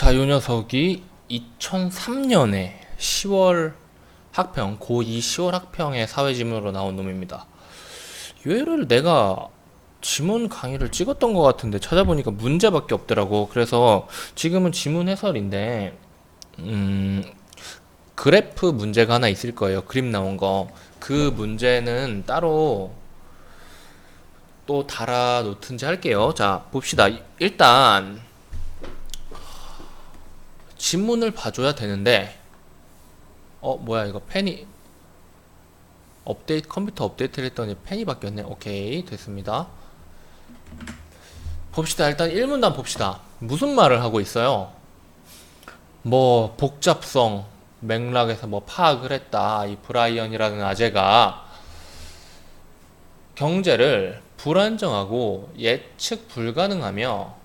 자, 요 녀석이 2003년에 10월 학평, 고2 10월 학평의 사회지문으로 나온 놈입니다. 얘를 내가 지문 강의를 찍었던 것 같은데 찾아보니까 문제밖에 없더라고. 그래서 지금은 지문 해설인데, 그래프 문제가 하나 있을 거예요. 그림 나온 거. 그 문제는 따로 또 달아 놓든지 할게요. 자, 봅시다. 일단, 지문을 봐줘야 되는데, 뭐야, 이거 펜이, 컴퓨터 업데이트를 했더니 펜이 바뀌었네. 오케이, 됐습니다. 봅시다. 일단 1문단 봅시다. 무슨 말을 하고 있어요? 뭐, 복잡성, 맥락에서 뭐 파악을 했다. 이 브라이언이라는 아재가 경제를 불안정하고 예측 불가능하며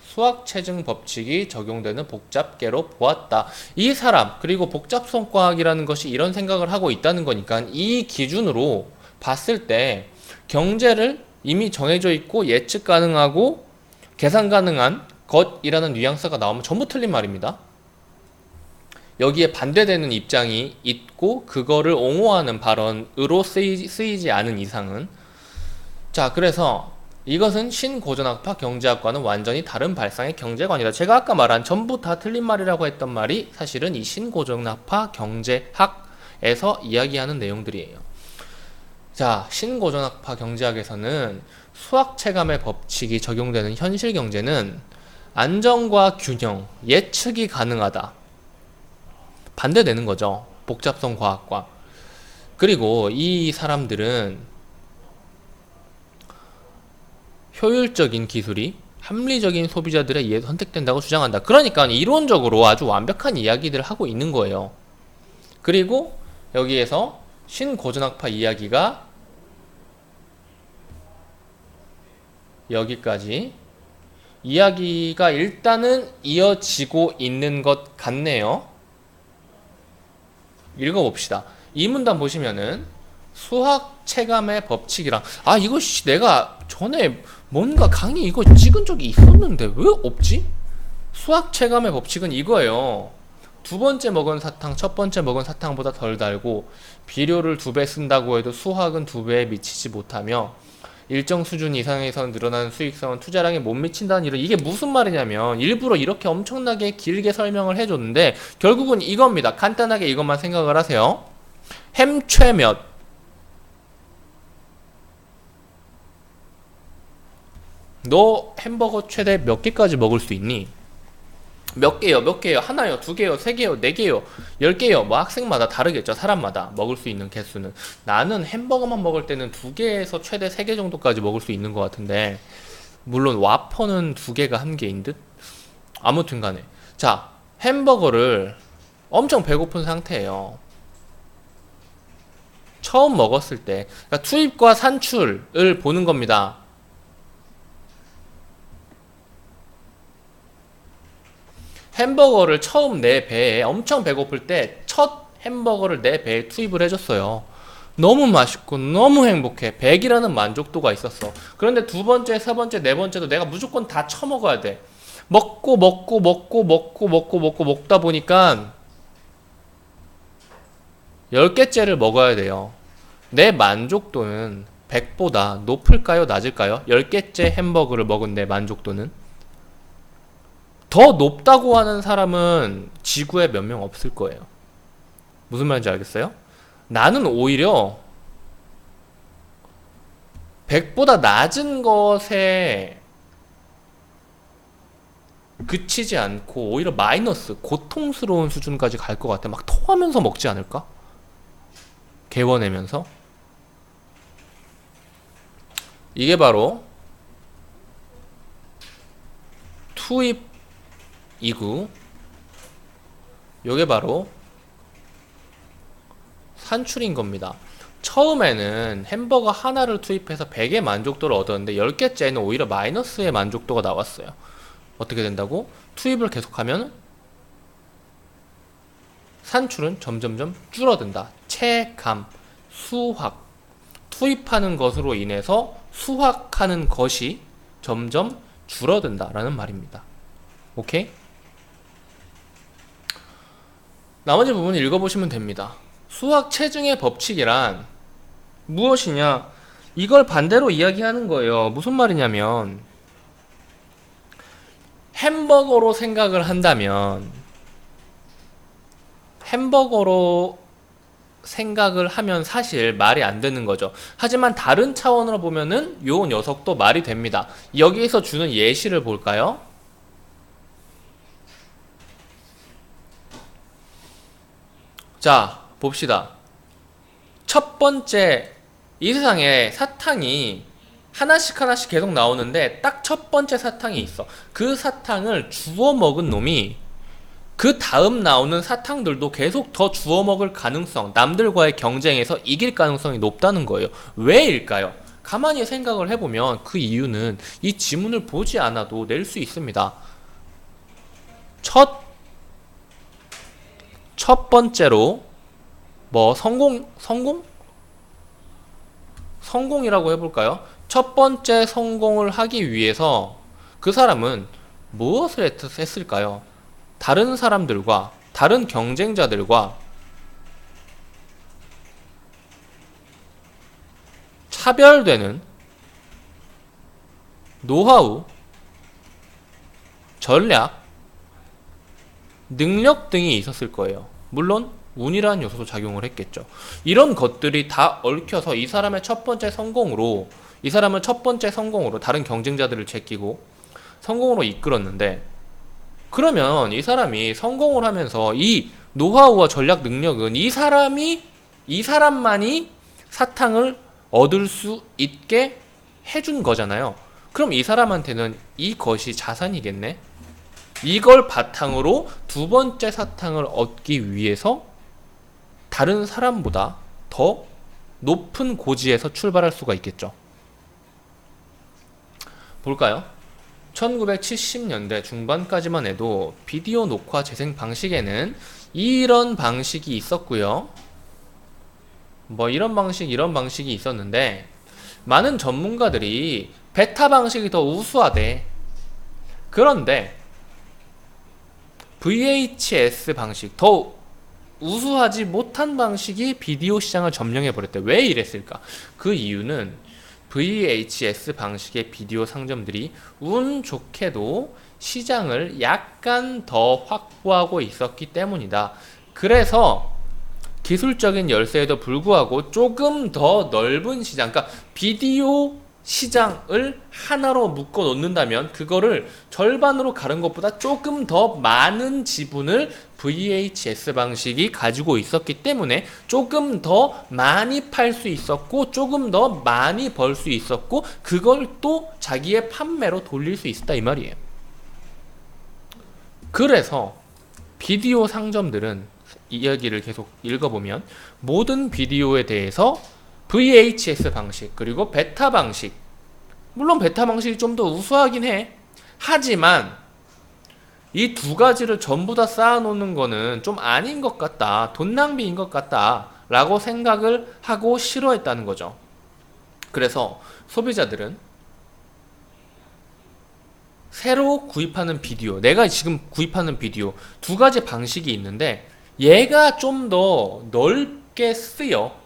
수학 체증 법칙이 적용되는 복잡계로 보았다. 이 사람, 그리고 복잡성 과학이라는 것이 이런 생각을 하고 있다는 거니까 이 기준으로 봤을 때 경제를 이미 정해져 있고 예측 가능하고 계산 가능한 것이라는 뉘앙스가 나오면 전부 틀린 말입니다. 여기에 반대되는 입장이 있고 그거를 옹호하는 발언으로 쓰이지 않은 이상은, 자, 그래서 이것은 신고전학파 경제학과는 완전히 다른 발상의 경제관이다. 제가 아까 말한 전부 다 틀린 말이라고 했던 말이 사실은 이 신고전학파 경제학에서 이야기하는 내용들이에요. 자, 신고전학파 경제학에서는 수학체감의 법칙이 적용되는 현실 경제는 안정과 균형, 예측이 가능하다. 반대되는 거죠. 복잡성 과학과. 그리고 이 사람들은 효율적인 기술이 합리적인 소비자들에 의해 선택된다고 주장한다. 그러니까 이론적으로 아주 완벽한 이야기들을 하고 있는 거예요. 그리고 여기에서 신고전학파 이야기가 여기까지 이야기가 일단은 이어지고 있는 것 같네요. 읽어봅시다. 이 문단 보시면은 수학 체감의 법칙이랑, 이거 내가 전에 뭔가 강의 이거 찍은 적이 있었는데 왜 없지? 수학 체감의 법칙은 이거예요. 두 번째 먹은 사탕, 첫 번째 먹은 사탕보다 덜 달고, 비료를 2배 쓴다고 해도 수확은 2배에 미치지 못하며, 일정 수준 이상에서 늘어나는 수익성은 투자량에 못 미친다는 이런, 이게 무슨 말이냐면 일부러 이렇게 엄청나게 길게 설명을 해줬는데 결국은 이겁니다. 간단하게 이것만 생각을 하세요. 햄 최 몇, 너 햄버거 최대 몇 개까지 먹을 수 있니? 몇 개요? 몇 개요? 하나요? 2개요? 3개요? 4개요? 10개요? 뭐 학생마다 다르겠죠. 사람마다 먹을 수 있는 개수는. 나는 햄버거만 먹을 때는 2개에서 최대 3개 정도까지 먹을 수 있는 것 같은데, 물론 와퍼는 2개가 한 개인 듯? 아무튼 간에, 자, 햄버거를 엄청 배고픈 상태예요. 처음 먹었을 때, 그러니까 투입과 산출을 보는 겁니다. 햄버거를 처음 내 배에 엄청 배고플 때 첫 햄버거를 내 배에 투입을 해줬어요. 너무 맛있고 너무 행복해. 100이라는 만족도가 있었어. 그런데 두 번째, 세 번째, 네 번째도 내가 무조건 다 처먹어야 돼. 먹고 먹다 보니까 10개째를 먹어야 돼요. 내 만족도는 100보다 높을까요? 낮을까요? 10개째 햄버거를 먹은 내 만족도는? 더 높다고 하는 사람은 지구에 몇 명 없을 거예요. 무슨 말인지 알겠어요? 나는 오히려 100보다 낮은 것에 그치지 않고 오히려 마이너스, 고통스러운 수준까지 갈 것 같아. 막 토하면서 먹지 않을까? 개워내면서. 이게 바로 투입 이구, 요게 바로 산출인 겁니다. 처음에는 햄버거 하나를 투입해서 100의 만족도를 얻었는데 10개째는 오히려 마이너스의 만족도가 나왔어요. 어떻게 된다고? 투입을 계속하면 산출은 점점점 줄어든다. 체감, 수확, 투입하는 것으로 인해서 수확하는 것이 점점 줄어든다라는 말입니다. 오케이? 나머지 부분 읽어보시면 됩니다. 수학 체증의 법칙이란 무엇이냐? 이걸 반대로 이야기하는 거예요. 무슨 말이냐면 햄버거로 생각을 한다면 햄버거로 생각을 하면 사실 말이 안 되는 거죠. 하지만 다른 차원으로 보면은 요 녀석도 말이 됩니다. 여기에서 주는 예시를 볼까요? 자, 봅시다. 첫 번째, 이 세상에 사탕이 하나씩 하나씩 계속 나오는데 딱 첫 번째 사탕이 있어. 그 사탕을 주워 먹은 놈이 그 다음 나오는 사탕들도 계속 더 주워 먹을 가능성, 남들과의 경쟁에서 이길 가능성이 높다는 거예요. 왜일까요? 가만히 생각을 해보면 그 이유는 이 지문을 보지 않아도 낼 수 있습니다. 첫 번째로 성공이라고 해볼까요? 첫 번째 성공을 하기 위해서 그 사람은 무엇을 했을까요? 다른 사람들과, 다른 경쟁자들과 차별되는 노하우, 전략, 능력 등이 있었을 거예요. 물론 운이라는 요소도 작용을 했겠죠. 이런 것들이 다 얽혀서 이 사람을 첫 번째 성공으로 다른 경쟁자들을 제끼고 성공으로 이끌었는데, 그러면 이 사람이 성공을 하면서 이 노하우와 전략 능력은 이 사람만이 사탕을 얻을 수 있게 해준 거잖아요. 그럼 이 사람한테는 이것이 자산이겠네? 이걸 바탕으로 두 번째 사탕을 얻기 위해서 다른 사람보다 더 높은 고지에서 출발할 수가 있겠죠. 볼까요? 1970년대 중반까지만 해도 비디오 녹화 재생 방식에는 이런 방식이 있었고요. 이런 방식이 있었는데 많은 전문가들이 베타 방식이 더 우수하대. 그런데 VHS 방식, 더 우수하지 못한 방식이 비디오 시장을 점령해버렸대. 왜 이랬을까? 그 이유는 VHS 방식의 비디오 상점들이 운 좋게도 시장을 약간 더 확보하고 있었기 때문이다. 그래서 기술적인 열세에도 불구하고 조금 더 넓은 시장, 그러니까 비디오 시장을 하나로 묶어 놓는다면 그거를 절반으로 가른 것보다 조금 더 많은 지분을 VHS 방식이 가지고 있었기 때문에 조금 더 많이 팔 수 있었고 조금 더 많이 벌 수 있었고 그걸 또 자기의 판매로 돌릴 수 있었다 이 말이에요. 그래서 비디오 상점들은 이야기를 계속 읽어보면 모든 비디오에 대해서 VHS 방식 그리고 베타 방식, 물론 베타 방식이 좀 더 우수하긴 해. 하지만 이 두 가지를 전부 다 쌓아놓는 거는 좀 아닌 것 같다, 돈 낭비인 것 같다 라고 생각을 하고 싫어했다는 거죠. 그래서 소비자들은 새로 구입하는 비디오, 내가 지금 구입하는 비디오 두 가지 방식이 있는데 얘가 좀 더 넓게 쓰여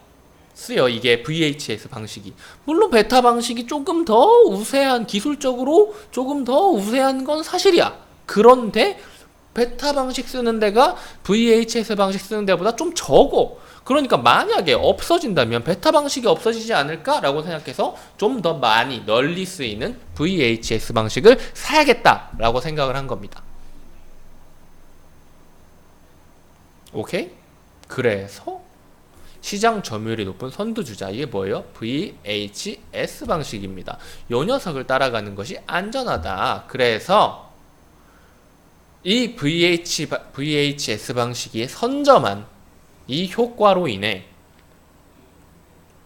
이게 VHS 방식이. 물론 베타 방식이 조금 더 우세한, 기술적으로 조금 더 우세한 건 사실이야. 그런데 베타 방식 쓰는 데가 VHS 방식 쓰는 데보다 좀 적어. 그러니까 만약에 없어진다면 베타 방식이 없어지지 않을까라고 생각해서 좀 더 많이 널리 쓰이는 VHS 방식을 사야겠다라고 생각을 한 겁니다. 오케이? 그래서 시장 점유율이 높은 선두주자, 이게 뭐예요? VHS 방식입니다. 요 녀석을 따라가는 것이 안전하다. 그래서 이 VHS 방식이 선점한 이 효과로 인해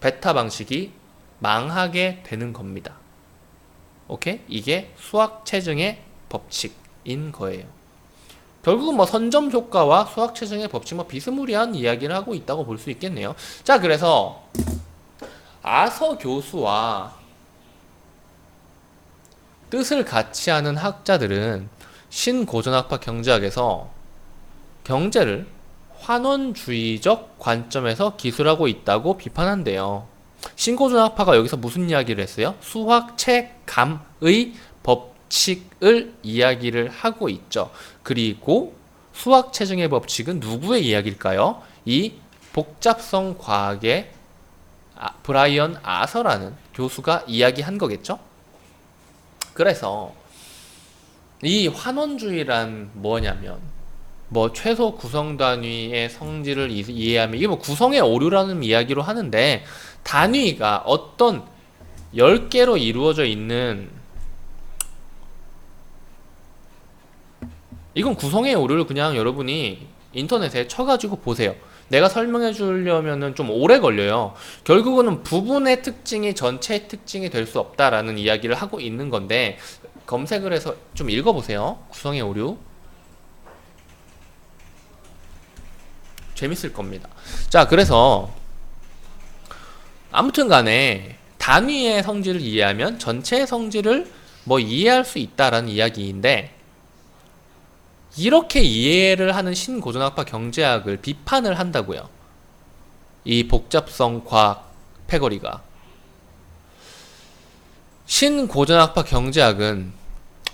베타 방식이 망하게 되는 겁니다. 오케이? 이게 수학 체증의 법칙인 거예요. 결국은 선점 효과와 수학 체증의 법칙 비스무리한 이야기를 하고 있다고 볼 수 있겠네요. 자, 그래서 아서 교수와 뜻을 같이 하는 학자들은 신고전학파 경제학에서 경제를 환원주의적 관점에서 기술하고 있다고 비판한대요. 신고전학파가 여기서 무슨 이야기를 했어요? 수학 체감의 법칙을 이야기를 하고 있죠. 그리고 수학 체증의 법칙은 누구의 이야기일까요? 이 복잡성 과학의 브라이언 아서라는 교수가 이야기한 거겠죠? 그래서 이 환원주의란 뭐냐면 뭐 최소 구성 단위의 성질을 이해하면 이게 뭐 구성의 오류라는 이야기로 하는데 단위가 어떤 10개로 이루어져 있는 이건 구성의 오류를 그냥 여러분이 인터넷에 쳐가지고 보세요. 내가 설명해 주려면은 좀 오래 걸려요. 결국은 부분의 특징이 전체의 특징이 될 수 없다라는 이야기를 하고 있는 건데 검색을 해서 좀 읽어보세요. 구성의 오류. 재밌을 겁니다. 자, 그래서 아무튼 간에 단위의 성질을 이해하면 전체의 성질을 뭐 이해할 수 있다라는 이야기인데 이렇게 이해를 하는 신고전학파 경제학을 비판을 한다고요. 이 복잡성 과학 패거리가. 신고전학파 경제학은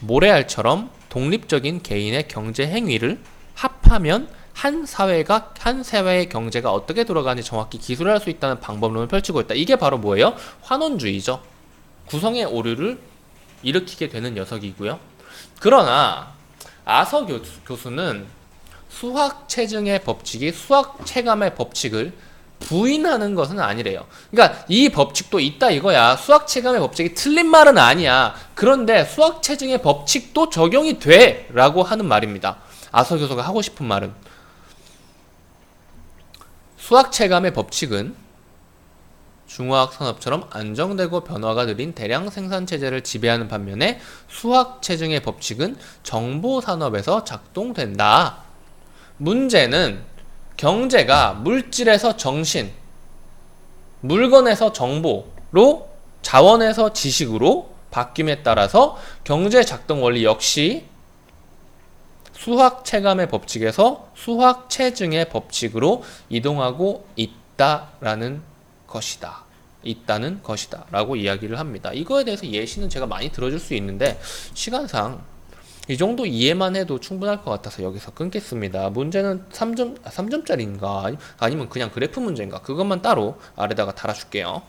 모래알처럼 독립적인 개인의 경제 행위를 합하면 한 사회의 경제가 어떻게 돌아가는지 정확히 기술할 수 있다는 방법론을 펼치고 있다. 이게 바로 뭐예요? 환원주의죠. 구성의 오류를 일으키게 되는 녀석이고요. 그러나 아서 교수는 수학 체증의 법칙이 수학 체감의 법칙을 부인하는 것은 아니래요. 그러니까 이 법칙도 있다 이거야. 수학 체감의 법칙이 틀린 말은 아니야. 그런데 수학 체증의 법칙도 적용이 돼 라고 하는 말입니다. 아서 교수가 하고 싶은 말은 수학 체감의 법칙은 중화학 산업처럼 안정되고 변화가 느린 대량 생산 체제를 지배하는 반면에 수학 체증의 법칙은 정보 산업에서 작동된다. 문제는 경제가 물질에서 정신, 물건에서 정보로 자원에서 지식으로 바뀜에 따라서 경제 작동 원리 역시 수학 체감의 법칙에서 수학 체증의 법칙으로 이동하고 있다는 것이다 라고 이야기를 합니다. 이거에 대해서 예시는 제가 많이 들어줄 수 있는데 시간상 이 정도 이해만 해도 충분할 것 같아서 여기서 끊겠습니다. 문제는 3점짜리인가 아니면 그냥 그래프 문제인가 그것만 따로 아래다가 달아줄게요.